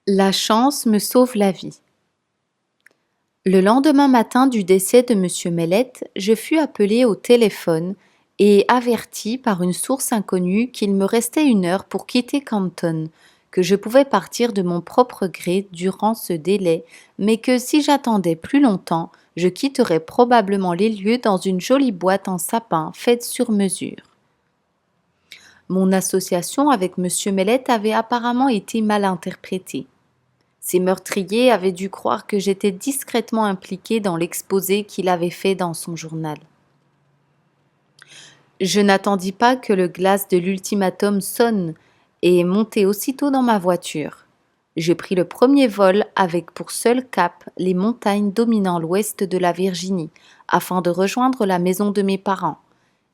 La chance me sauve la vie. Le lendemain matin du décès de Monsieur Mellette, je fus appelé au téléphone et averti par une source inconnue qu'il me restait 1 heure pour quitter Canton, que je pouvais partir de mon propre gré durant ce délai, mais que si j'attendais plus longtemps, je quitterais probablement les lieux dans une jolie boîte en sapin faite sur mesure. Mon association avec Monsieur Mellette avait apparemment été mal interprétée. Ces meurtriers avaient dû croire que j'étais discrètement impliquée dans l'exposé qu'il avait fait dans son journal. Je n'attendis pas que le glas de l'ultimatum sonne et montai aussitôt dans ma voiture. Je pris le premier vol avec pour seul cap les montagnes dominant l'ouest de la Virginie, afin de rejoindre la maison de mes parents,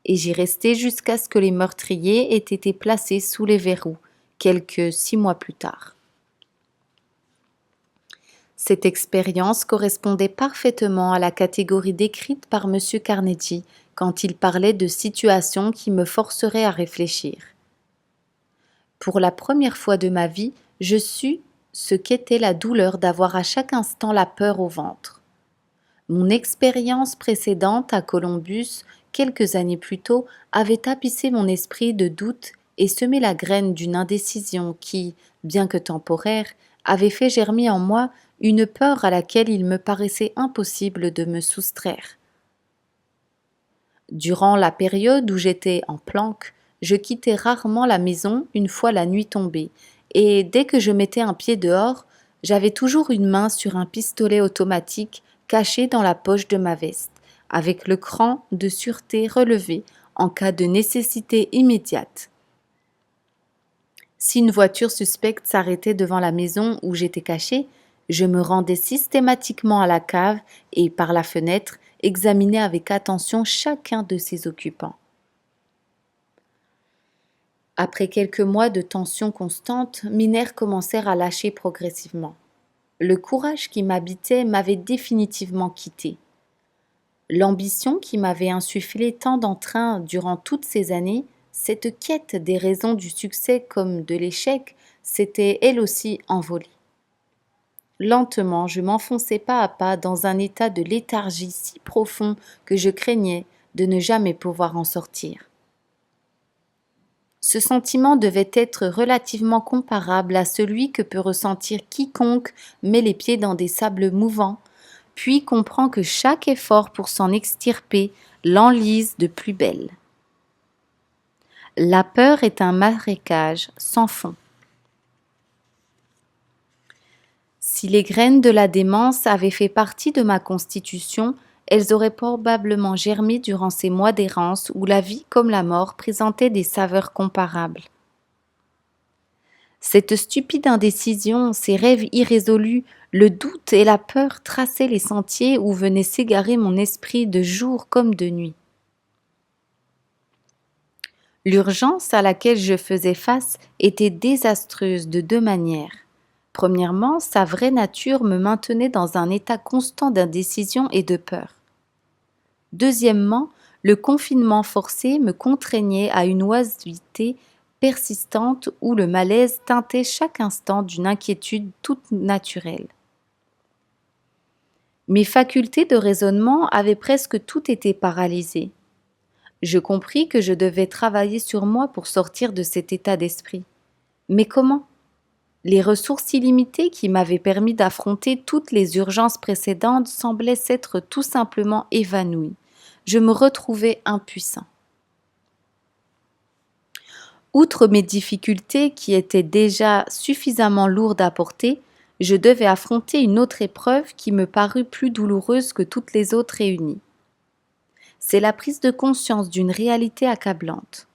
et j'y restai jusqu'à ce que les meurtriers aient été placés sous les verrous, quelques 6 mois plus tard. Cette expérience correspondait parfaitement à la catégorie décrite par M. Carnegie quand il parlait de situations qui me forceraient à réfléchir. Pour la première fois de ma vie, je sus ce qu'était la douleur d'avoir à chaque instant la peur au ventre. Mon expérience précédente à Columbus, quelques années plus tôt, avait tapissé mon esprit de doute et semé la graine d'une indécision qui, bien que temporaire, avait fait germer en moi une peur à laquelle il me paraissait impossible de me soustraire. Durant la période où j'étais en planque, je quittais rarement la maison une fois la nuit tombée, et dès que je mettais un pied dehors, j'avais toujours une main sur un pistolet automatique caché dans la poche de ma veste, avec le cran de sûreté relevé en cas de nécessité immédiate. Si une voiture suspecte s'arrêtait devant la maison où j'étais caché, je me rendais systématiquement à la cave et, par la fenêtre, examinais avec attention chacun de ses occupants. Après quelques mois de tension constante, mes nerfs commencèrent à lâcher progressivement. Le courage qui m'habitait m'avait définitivement quitté. L'ambition qui m'avait insufflé tant d'entrain durant toutes ces années, cette quête des raisons du succès comme de l'échec, s'était elle aussi envolée. Lentement, je m'enfonçais pas à pas dans un état de léthargie si profond que je craignais de ne jamais pouvoir en sortir. Ce sentiment devait être relativement comparable à celui que peut ressentir quiconque met les pieds dans des sables mouvants, puis comprend que chaque effort pour s'en extirper l'enlise de plus belle. La peur est un marécage sans fond. Si les graines de la démence avaient fait partie de ma constitution, elles auraient probablement germé durant ces mois d'errance où la vie comme la mort présentaient des saveurs comparables. Cette stupide indécision, ces rêves irrésolus, le doute et la peur traçaient les sentiers où venait s'égarer mon esprit de jour comme de nuit. L'urgence à laquelle je faisais face était désastreuse de 2 manières. Premièrement, sa vraie nature me maintenait dans un état constant d'indécision et de peur. Deuxièmement, le confinement forcé me contraignait à une oisiveté persistante où le malaise teintait chaque instant d'une inquiétude toute naturelle. Mes facultés de raisonnement avaient presque toutes été paralysées. Je compris que je devais travailler sur moi pour sortir de cet état d'esprit. Mais comment ? Les ressources illimitées qui m'avaient permis d'affronter toutes les urgences précédentes semblaient s'être tout simplement évanouies. Je me retrouvais impuissant. Outre mes difficultés qui étaient déjà suffisamment lourdes à porter, je devais affronter une autre épreuve qui me parut plus douloureuse que toutes les autres réunies. C'est la prise de conscience d'une réalité accablante.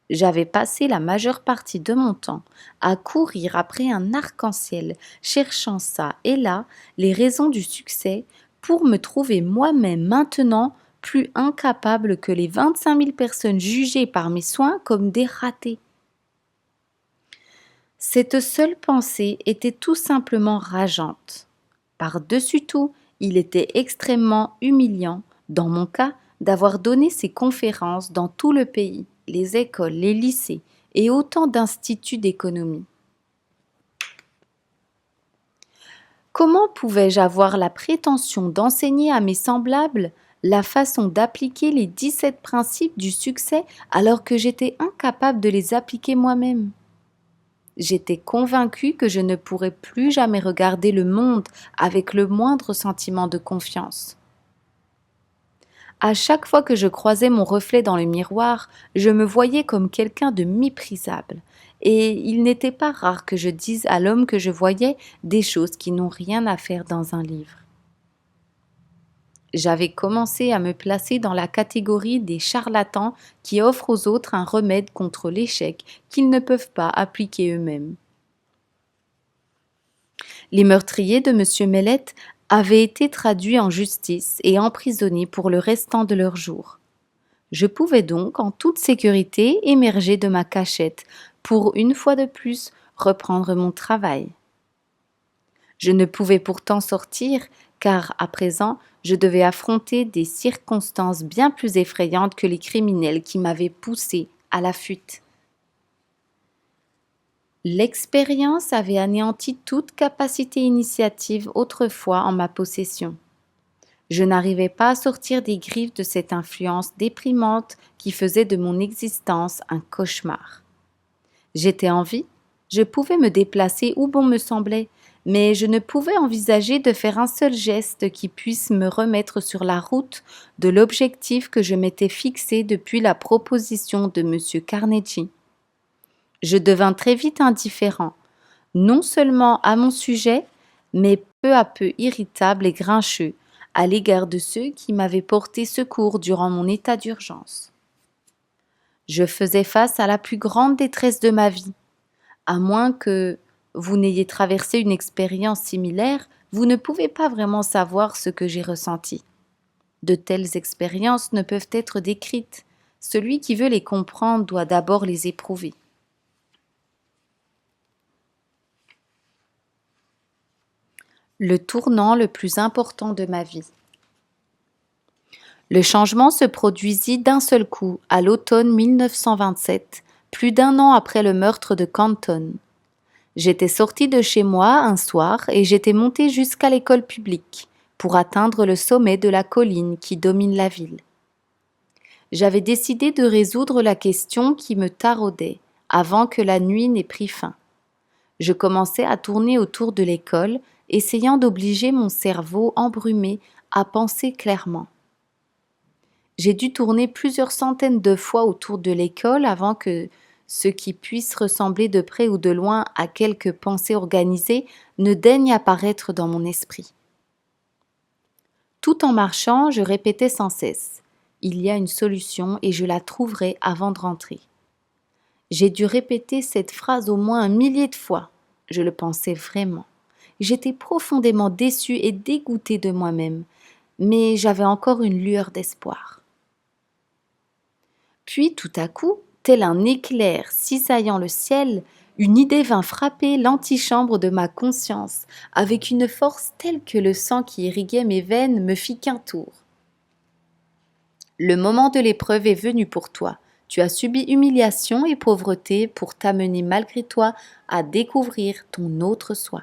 J'avais passé la majeure partie de mon temps à courir après un arc-en-ciel, cherchant ça et là les raisons du succès pour me trouver moi-même maintenant plus incapable que les 25 000 personnes jugées par mes soins comme des ratés. Cette seule pensée était tout simplement rageante. Par-dessus tout, il était extrêmement humiliant, dans mon cas, d'avoir donné ces conférences dans tout le pays, les écoles, les lycées et autant d'instituts d'économie. Comment pouvais-je avoir la prétention d'enseigner à mes semblables la façon d'appliquer les 17 principes du succès alors que j'étais incapable de les appliquer moi-même? J'étais convaincue que je ne pourrais plus jamais regarder le monde avec le moindre sentiment de confiance. À chaque fois que je croisais mon reflet dans le miroir, je me voyais comme quelqu'un de méprisable, et il n'était pas rare que je dise à l'homme que je voyais des choses qui n'ont rien à faire dans un livre. J'avais commencé à me placer dans la catégorie des charlatans qui offrent aux autres un remède contre l'échec qu'ils ne peuvent pas appliquer eux-mêmes. Les meurtriers de M. Mellet avaient été traduits en justice et emprisonnés pour le restant de leurs jours. Je pouvais donc, en toute sécurité, émerger de ma cachette pour, une fois de plus, reprendre mon travail. Je ne pouvais pourtant sortir, car, à présent, je devais affronter des circonstances bien plus effrayantes que les criminels qui m'avaient poussé à la fuite. L'expérience avait anéanti toute capacité initiative autrefois en ma possession. Je n'arrivais pas à sortir des griffes de cette influence déprimante qui faisait de mon existence un cauchemar. J'étais en vie, je pouvais me déplacer où bon me semblait, mais je ne pouvais envisager de faire un seul geste qui puisse me remettre sur la route de l'objectif que je m'étais fixé depuis la proposition de M. Carnegie. Je devins très vite indifférent, non seulement à mon sujet, mais peu à peu irritable et grincheux à l'égard de ceux qui m'avaient porté secours durant mon état d'urgence. Je faisais face à la plus grande détresse de ma vie. À moins que vous n'ayez traversé une expérience similaire, vous ne pouvez pas vraiment savoir ce que j'ai ressenti. De telles expériences ne peuvent être décrites. Celui qui veut les comprendre doit d'abord les éprouver. Le tournant le plus important de ma vie. Le changement se produisit d'un seul coup à l'automne 1927, plus d'un an après le meurtre de Canton. J'étais sortie de chez moi un soir et j'étais montée jusqu'à l'école publique pour atteindre le sommet de la colline qui domine la ville. J'avais décidé de résoudre la question qui me taraudait avant que la nuit n'ait pris fin. Je commençais à tourner autour de l'école, essayant d'obliger mon cerveau embrumé à penser clairement. J'ai dû tourner plusieurs centaines de fois autour de l'école avant que ce qui puisse ressembler de près ou de loin à quelque pensée organisée ne daigne apparaître dans mon esprit. Tout en marchant, je répétais sans cesse « Il y a une solution et je la trouverai avant de rentrer ». J'ai dû répéter cette phrase au moins 1 millier de fois. Je le pensais vraiment. J'étais profondément déçue et dégoûtée de moi-même, mais j'avais encore une lueur d'espoir. Puis, tout à coup, tel un éclair cisaillant le ciel, une idée vint frapper l'antichambre de ma conscience, avec une force telle que le sang qui irriguait mes veines me fit qu'un tour. Le moment de l'épreuve est venu pour toi. Tu as subi humiliation et pauvreté pour t'amener malgré toi à découvrir ton autre soi.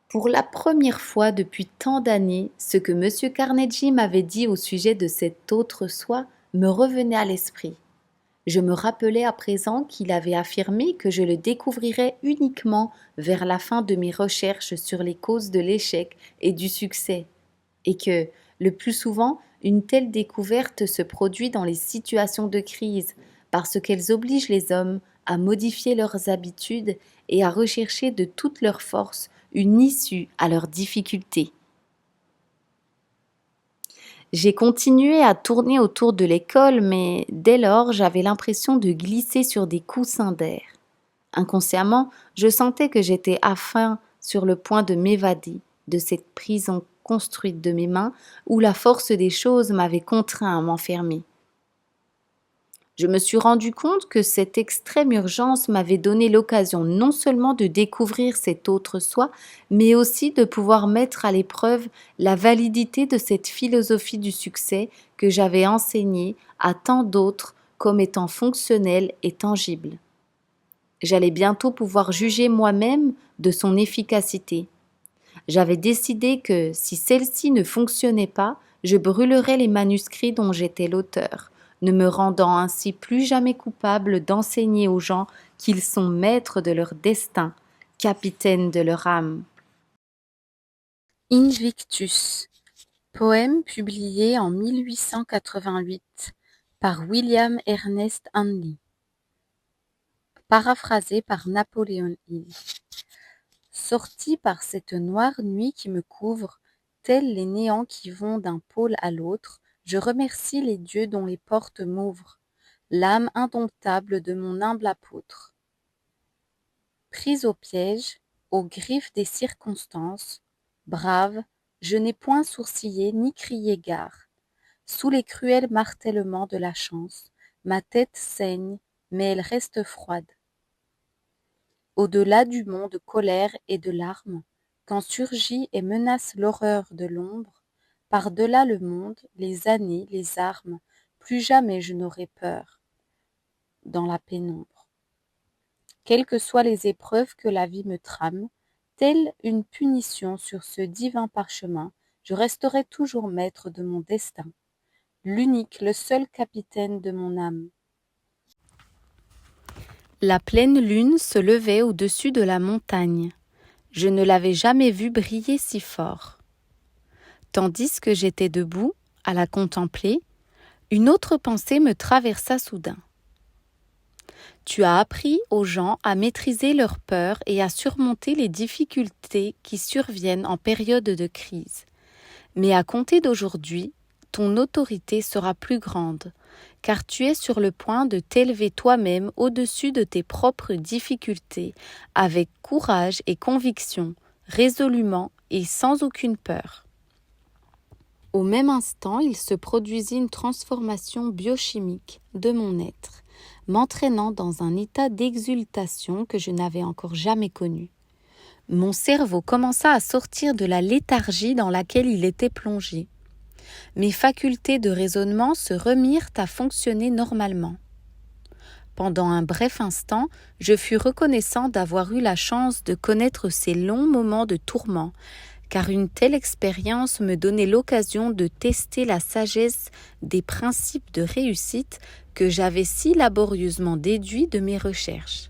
Pour la première fois depuis tant d'années, ce que M. Carnegie m'avait dit au sujet de cet autre soi me revenait à l'esprit. Je me rappelais à présent qu'il avait affirmé que je le découvrirais uniquement vers la fin de mes recherches sur les causes de l'échec et du succès, et que, le plus souvent, une telle découverte se produit dans les situations de crise, parce qu'elles obligent les hommes à modifier leurs habitudes et à rechercher de toute leur force une issue à leurs difficultés. J'ai continué à tourner autour de l'école, mais dès lors, j'avais l'impression de glisser sur des coussins d'air. Inconsciemment, je sentais que j'étais enfin sur le point de m'évader de cette prison construite de mes mains où la force des choses m'avait contraint à m'enfermer. Je me suis rendu compte que cette extrême urgence m'avait donné l'occasion non seulement de découvrir cet autre soi, mais aussi de pouvoir mettre à l'épreuve la validité de cette philosophie du succès que j'avais enseignée à tant d'autres comme étant fonctionnelle et tangible. J'allais bientôt pouvoir juger moi-même de son efficacité. J'avais décidé que, si celle-ci ne fonctionnait pas, je brûlerais les manuscrits dont j'étais l'auteur, ne me rendant ainsi plus jamais coupable d'enseigner aux gens qu'ils sont maîtres de leur destin, capitaines de leur âme. Invictus, poème publié en 1888 par William Ernest Henley, paraphrasé par Napoléon Hill. Sorti par cette noire nuit qui me couvre, tels les néants qui vont d'un pôle à l'autre, je remercie les dieux dont les portes m'ouvrent, l'âme indomptable de mon humble apôtre. Prise au piège, aux griffes des circonstances, brave, je n'ai point sourcillé ni crié gare. Sous les cruels martèlements de la chance, ma tête saigne, mais elle reste froide. Au-delà du monde colère et de larmes, quand surgit et menace l'horreur de l'ombre, par-delà le monde, les années, les armes, plus jamais je n'aurai peur dans la pénombre. Quelles que soient les épreuves que la vie me trame, telle une punition sur ce divin parchemin, je resterai toujours maître de mon destin, l'unique, le seul capitaine de mon âme. La pleine lune se levait au-dessus de la montagne. Je ne l'avais jamais vue briller si fort. Tandis que j'étais debout, à la contempler, une autre pensée me traversa soudain. Tu as appris aux gens à maîtriser leurs peurs et à surmonter les difficultés qui surviennent en période de crise. Mais à compter d'aujourd'hui, ton autorité sera plus grande, car tu es sur le point de t'élever toi-même au-dessus de tes propres difficultés, avec courage et conviction, résolument et sans aucune peur. Au même instant, il se produisit une transformation biochimique de mon être, m'entraînant dans un état d'exultation que je n'avais encore jamais connu. Mon cerveau commença à sortir de la léthargie dans laquelle il était plongé. Mes facultés de raisonnement se remirent à fonctionner normalement. Pendant un bref instant, je fus reconnaissant d'avoir eu la chance de connaître ces longs moments de tourment, car une telle expérience me donnait l'occasion de tester la sagesse des principes de réussite que j'avais si laborieusement déduits de mes recherches.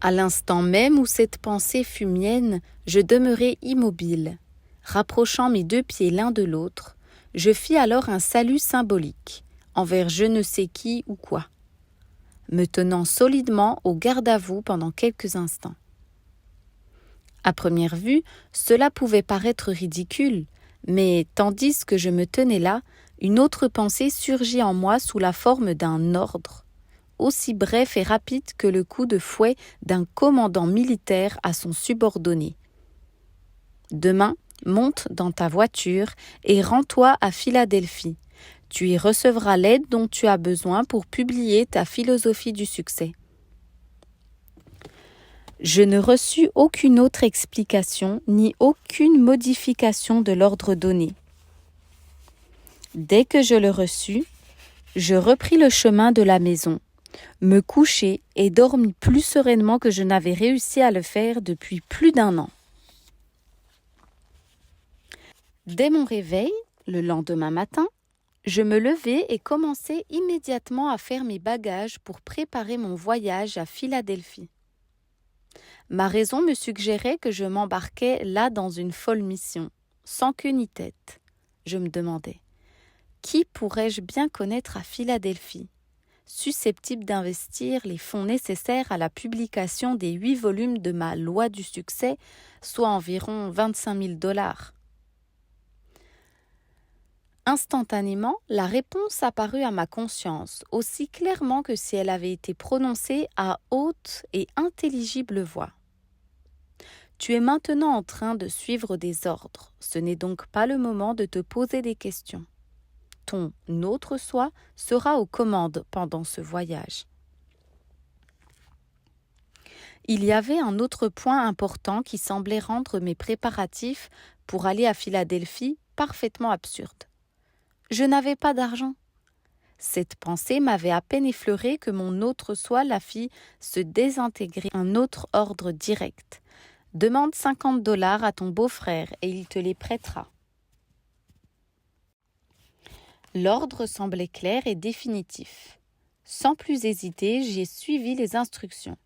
À l'instant même où cette pensée fut mienne, je demeurai immobile. Rapprochant mes deux pieds l'un de l'autre, je fis alors un salut symbolique, envers je ne sais qui ou quoi, me tenant solidement au garde-à-vous pendant quelques instants. À première vue, cela pouvait paraître ridicule, mais tandis que je me tenais là, une autre pensée surgit en moi sous la forme d'un ordre, aussi bref et rapide que le coup de fouet d'un commandant militaire à son subordonné. Demain, monte dans ta voiture et rends-toi à Philadelphie. Tu y recevras l'aide dont tu as besoin pour publier ta philosophie du succès. Je ne reçus aucune autre explication ni aucune modification de l'ordre donné. Dès que je le reçus, je repris le chemin de la maison, me couchai et dormis plus sereinement que je n'avais réussi à le faire depuis plus d'1 an. Dès mon réveil, le lendemain matin, je me levai et commençai immédiatement à faire mes bagages pour préparer mon voyage à Philadelphie. Ma raison me suggérait que je m'embarquais là dans une folle mission, sans queue ni tête. Je me demandais, qui pourrais-je bien connaître à Philadelphie, susceptible d'investir les fonds nécessaires à la publication des 8 volumes de ma loi du succès, soit environ 25 000 $. Instantanément, la réponse apparut à ma conscience, aussi clairement que si elle avait été prononcée à haute et intelligible voix. Tu es maintenant en train de suivre des ordres, ce n'est donc pas le moment de te poser des questions. Ton autre soi sera aux commandes pendant ce voyage. Il y avait un autre point important qui semblait rendre mes préparatifs pour aller à Philadelphie parfaitement absurdes. Je n'avais pas d'argent. Cette pensée m'avait à peine effleuré que mon autre soi la fit se désintégrer en un autre ordre direct. Demande 50 $ à ton beau-frère et il te les prêtera. L'ordre semblait clair et définitif. Sans plus hésiter, j'ai suivi les instructions.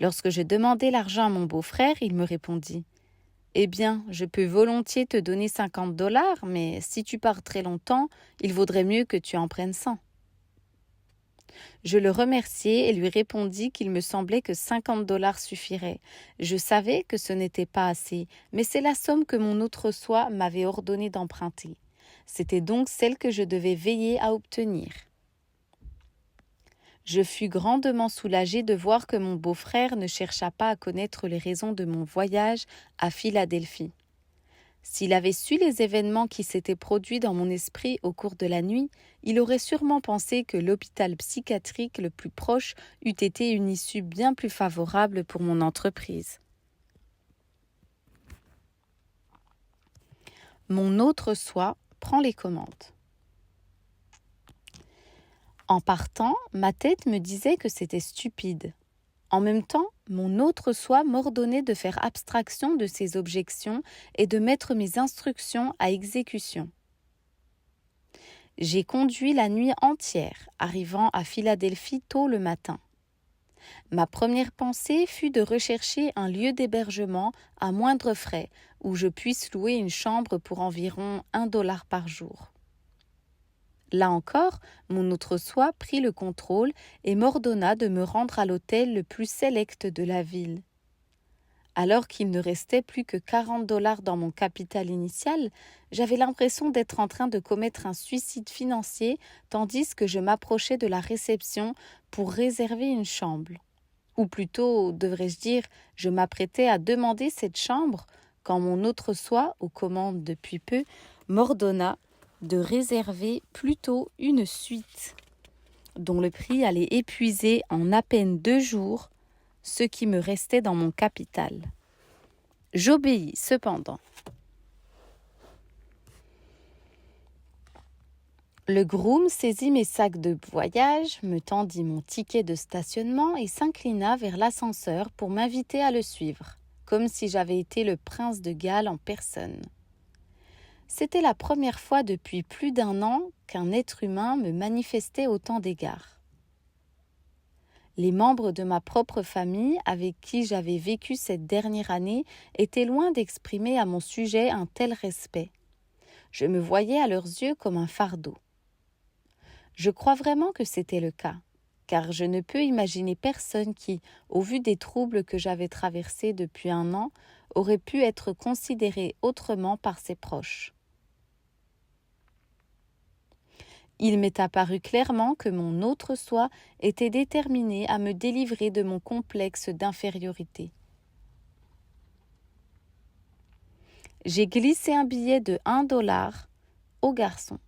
Lorsque je demandai l'argent à mon beau-frère, il me répondit « Eh bien, je peux volontiers te donner 50 $, mais si tu pars très longtemps, il vaudrait mieux que tu en prennes 100. » Je le remerciai et lui répondis qu'il me semblait que 50 $ suffiraient. Je savais que ce n'était pas assez, mais c'est la somme que mon autre soi m'avait ordonné d'emprunter. C'était donc celle que je devais veiller à obtenir. Je fus grandement soulagée de voir que mon beau-frère ne chercha pas à connaître les raisons de mon voyage à Philadelphie. S'il avait su les événements qui s'étaient produits dans mon esprit au cours de la nuit, il aurait sûrement pensé que l'hôpital psychiatrique le plus proche eût été une issue bien plus favorable pour mon entreprise. Mon autre soi prend les commandes. En partant, ma tête me disait que c'était stupide. En même temps, mon autre soi m'ordonnait de faire abstraction de ces objections et de mettre mes instructions à exécution. J'ai conduit la nuit entière, arrivant à Philadelphie tôt le matin. Ma première pensée fut de rechercher un lieu d'hébergement à moindre frais où je puisse louer une chambre pour environ $1 par jour. Là encore, mon autre soi prit le contrôle et m'ordonna de me rendre à l'hôtel le plus sélect de la ville. Alors qu'il ne restait plus que 40 $ dans mon capital initial, j'avais l'impression d'être en train de commettre un suicide financier tandis que je m'approchais de la réception pour réserver une chambre. Ou plutôt, devrais-je dire, je m'apprêtais à demander cette chambre quand mon autre soi, aux commandes depuis peu, m'ordonna de réserver plutôt une suite dont le prix allait épuiser en à peine 2 jours ce qui me restait dans mon capital. J'obéis cependant. Le groom saisit mes sacs de voyage, me tendit mon ticket de stationnement et s'inclina vers l'ascenseur pour m'inviter à le suivre, comme si j'avais été le prince de Galles en personne. C'était la première fois depuis plus d'1 an qu'un être humain me manifestait autant d'égards. Les membres de ma propre famille avec qui j'avais vécu cette dernière année étaient loin d'exprimer à mon sujet un tel respect. Je me voyais à leurs yeux comme un fardeau. Je crois vraiment que c'était le cas, car je ne peux imaginer personne qui, au vu des troubles que j'avais traversés depuis 1 an, aurait pu être considéré autrement par ses proches. Il m'est apparu clairement que mon autre soi était déterminé à me délivrer de mon complexe d'infériorité. J'ai glissé un billet de $1 au garçon.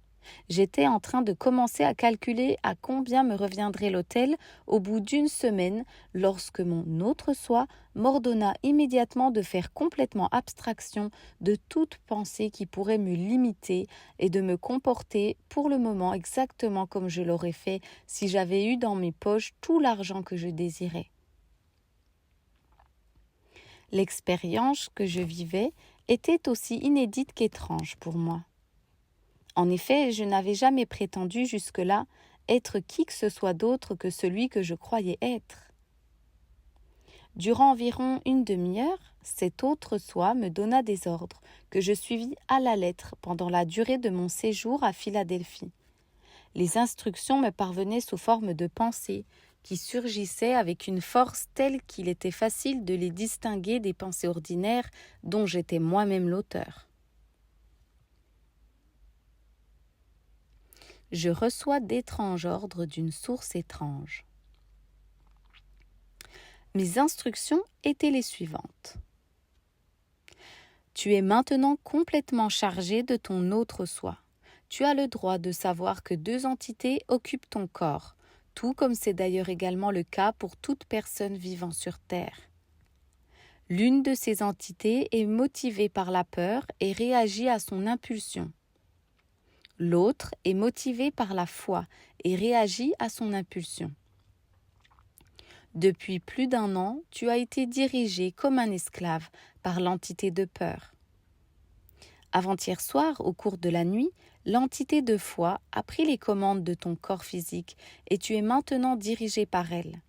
J'étais en train de commencer à calculer à combien me reviendrait l'hôtel au bout d'1 semaine lorsque mon autre soi m'ordonna immédiatement de faire complètement abstraction de toute pensée qui pourrait me limiter et de me comporter pour le moment exactement comme je l'aurais fait si j'avais eu dans mes poches tout l'argent que je désirais. L'expérience que je vivais était aussi inédite qu'étrange pour moi. En effet, je n'avais jamais prétendu jusque-là être qui que ce soit d'autre que celui que je croyais être. Durant environ 1 demi-heure, cet autre soi me donna des ordres que je suivis à la lettre pendant la durée de mon séjour à Philadelphie. Les instructions me parvenaient sous forme de pensées qui surgissaient avec une force telle qu'il était facile de les distinguer des pensées ordinaires dont j'étais moi-même l'auteur. Je reçois d'étranges ordres d'une source étrange. Mes instructions étaient les suivantes. Tu es maintenant complètement chargé de ton autre soi. Tu as le droit de savoir que 2 entités occupent ton corps, tout comme c'est d'ailleurs également le cas pour toute personne vivant sur Terre. L'une de ces entités est motivée par la peur et réagit à son impulsion. L'autre est motivé par la foi et réagit à son impulsion. Depuis plus d'1 an, tu as été dirigé comme un esclave par l'entité de peur. Avant-hier soir, au cours de la nuit, l'entité de foi a pris les commandes de ton corps physique et tu es maintenant dirigé par elle.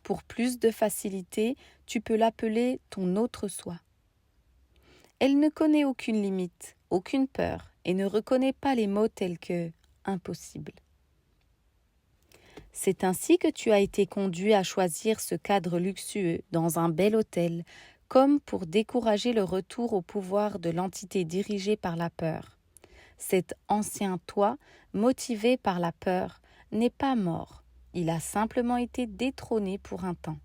Pour plus de facilité, tu peux l'appeler ton autre soi. Elle ne connaît aucune limite, aucune peur et ne reconnaît pas les mots tels que « impossible ». C'est ainsi que tu as été conduit à choisir ce cadre luxueux dans un bel hôtel, comme pour décourager le retour au pouvoir de l'entité dirigée par la peur. Cet ancien toi, motivé par la peur, n'est pas mort, il a simplement été détrôné pour un temps.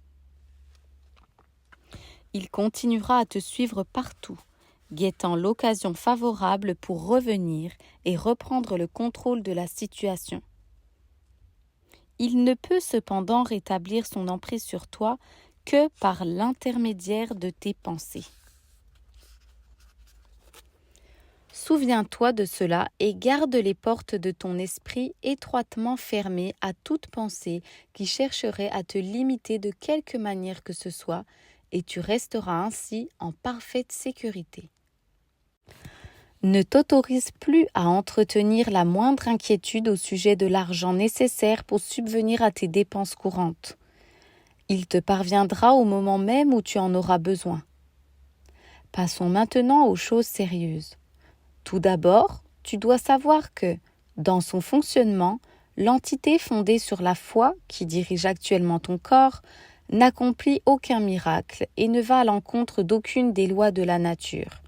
Il continuera à te suivre partout, guettant l'occasion favorable pour revenir et reprendre le contrôle de la situation. Il ne peut cependant rétablir son emprise sur toi que par l'intermédiaire de tes pensées. Souviens-toi de cela et garde les portes de ton esprit étroitement fermées à toute pensée qui chercherait à te limiter de quelque manière que ce soit, et tu resteras ainsi en parfaite sécurité. Ne t'autorise plus à entretenir la moindre inquiétude au sujet de l'argent nécessaire pour subvenir à tes dépenses courantes. Il te parviendra au moment même où tu en auras besoin. Passons maintenant aux choses sérieuses. Tout d'abord, tu dois savoir que, dans son fonctionnement, l'entité fondée sur la foi, qui dirige actuellement ton corps, n'accomplit aucun miracle et ne va à l'encontre d'aucune des lois de la nature.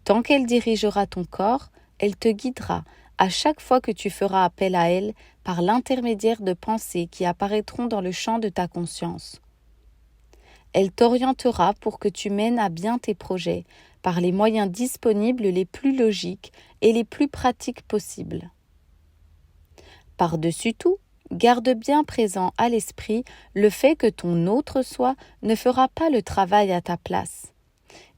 Tant qu'elle dirigera ton corps, elle te guidera à chaque fois que tu feras appel à elle par l'intermédiaire de pensées qui apparaîtront dans le champ de ta conscience. Elle t'orientera pour que tu mènes à bien tes projets par les moyens disponibles les plus logiques et les plus pratiques possibles. Par-dessus tout, garde bien présent à l'esprit le fait que ton autre soi ne fera pas le travail à ta place.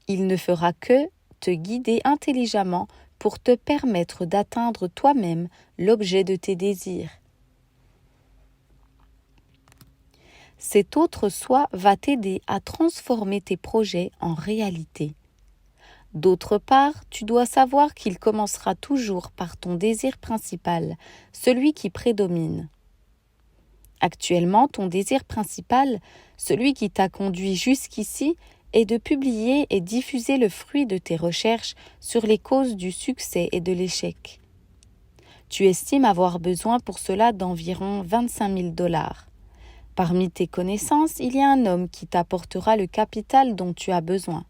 Il ne fera que te guider intelligemment pour te permettre d'atteindre toi-même l'objet de tes désirs. Cet autre soi va t'aider à transformer tes projets en réalité. D'autre part, tu dois savoir qu'il commencera toujours par ton désir principal, celui qui prédomine. Actuellement, ton désir principal, celui qui t'a conduit jusqu'ici, est de publier et diffuser le fruit de tes recherches sur les causes du succès et de l'échec. Tu estimes avoir besoin pour cela d'environ 25 000 $. Parmi tes connaissances, il y a un homme qui t'apportera le capital dont tu as besoin.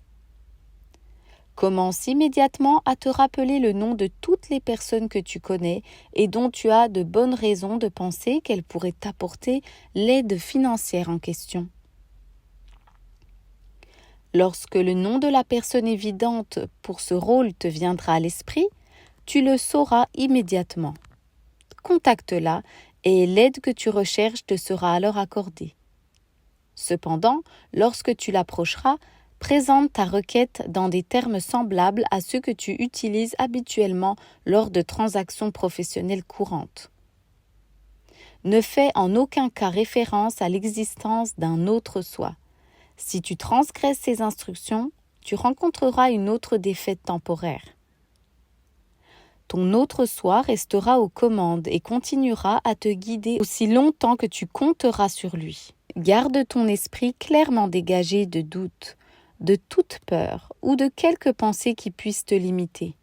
Commence immédiatement à te rappeler le nom de toutes les personnes que tu connais et dont tu as de bonnes raisons de penser qu'elles pourraient t'apporter l'aide financière en question. Lorsque le nom de la personne évidente pour ce rôle te viendra à l'esprit, tu le sauras immédiatement. Contacte-la et l'aide que tu recherches te sera alors accordée. Cependant, lorsque tu l'approcheras, présente ta requête dans des termes semblables à ceux que tu utilises habituellement lors de transactions professionnelles courantes. Ne fais en aucun cas référence à l'existence d'un autre soi. Si tu transgresses ces instructions, tu rencontreras une autre défaite temporaire. Ton autre soi restera aux commandes et continuera à te guider aussi longtemps que tu compteras sur lui. Garde ton esprit clairement dégagé de doutes, de toute peur ou de quelque pensée qui puisse te limiter.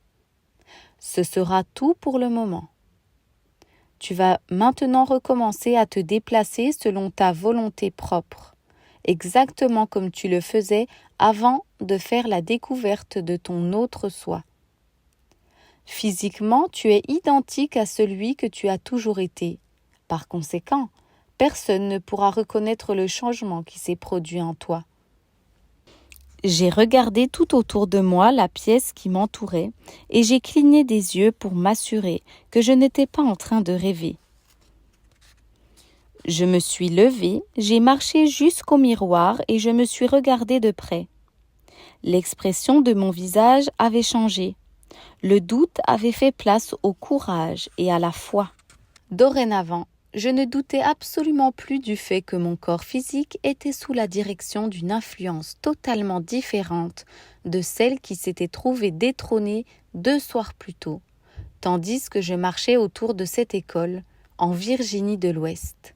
Ce sera tout pour le moment. Tu vas maintenant recommencer à te déplacer selon ta volonté propre, exactement comme tu le faisais avant de faire la découverte de ton autre soi. Physiquement, tu es identique à celui que tu as toujours été. Par conséquent, personne ne pourra reconnaître le changement qui s'est produit en toi. J'ai regardé tout autour de moi la pièce qui m'entourait et j'ai cligné des yeux pour m'assurer que je n'étais pas en train de rêver. Je me suis levée, j'ai marché jusqu'au miroir et je me suis regardée de près. L'expression de mon visage avait changé. Le doute avait fait place au courage et à la foi. Dorénavant, je ne doutais absolument plus du fait que mon corps physique était sous la direction d'une influence totalement différente de celle qui s'était trouvée détrônée 2 soirs plus tôt, tandis que je marchais autour de cette école, en Virginie de l'Ouest.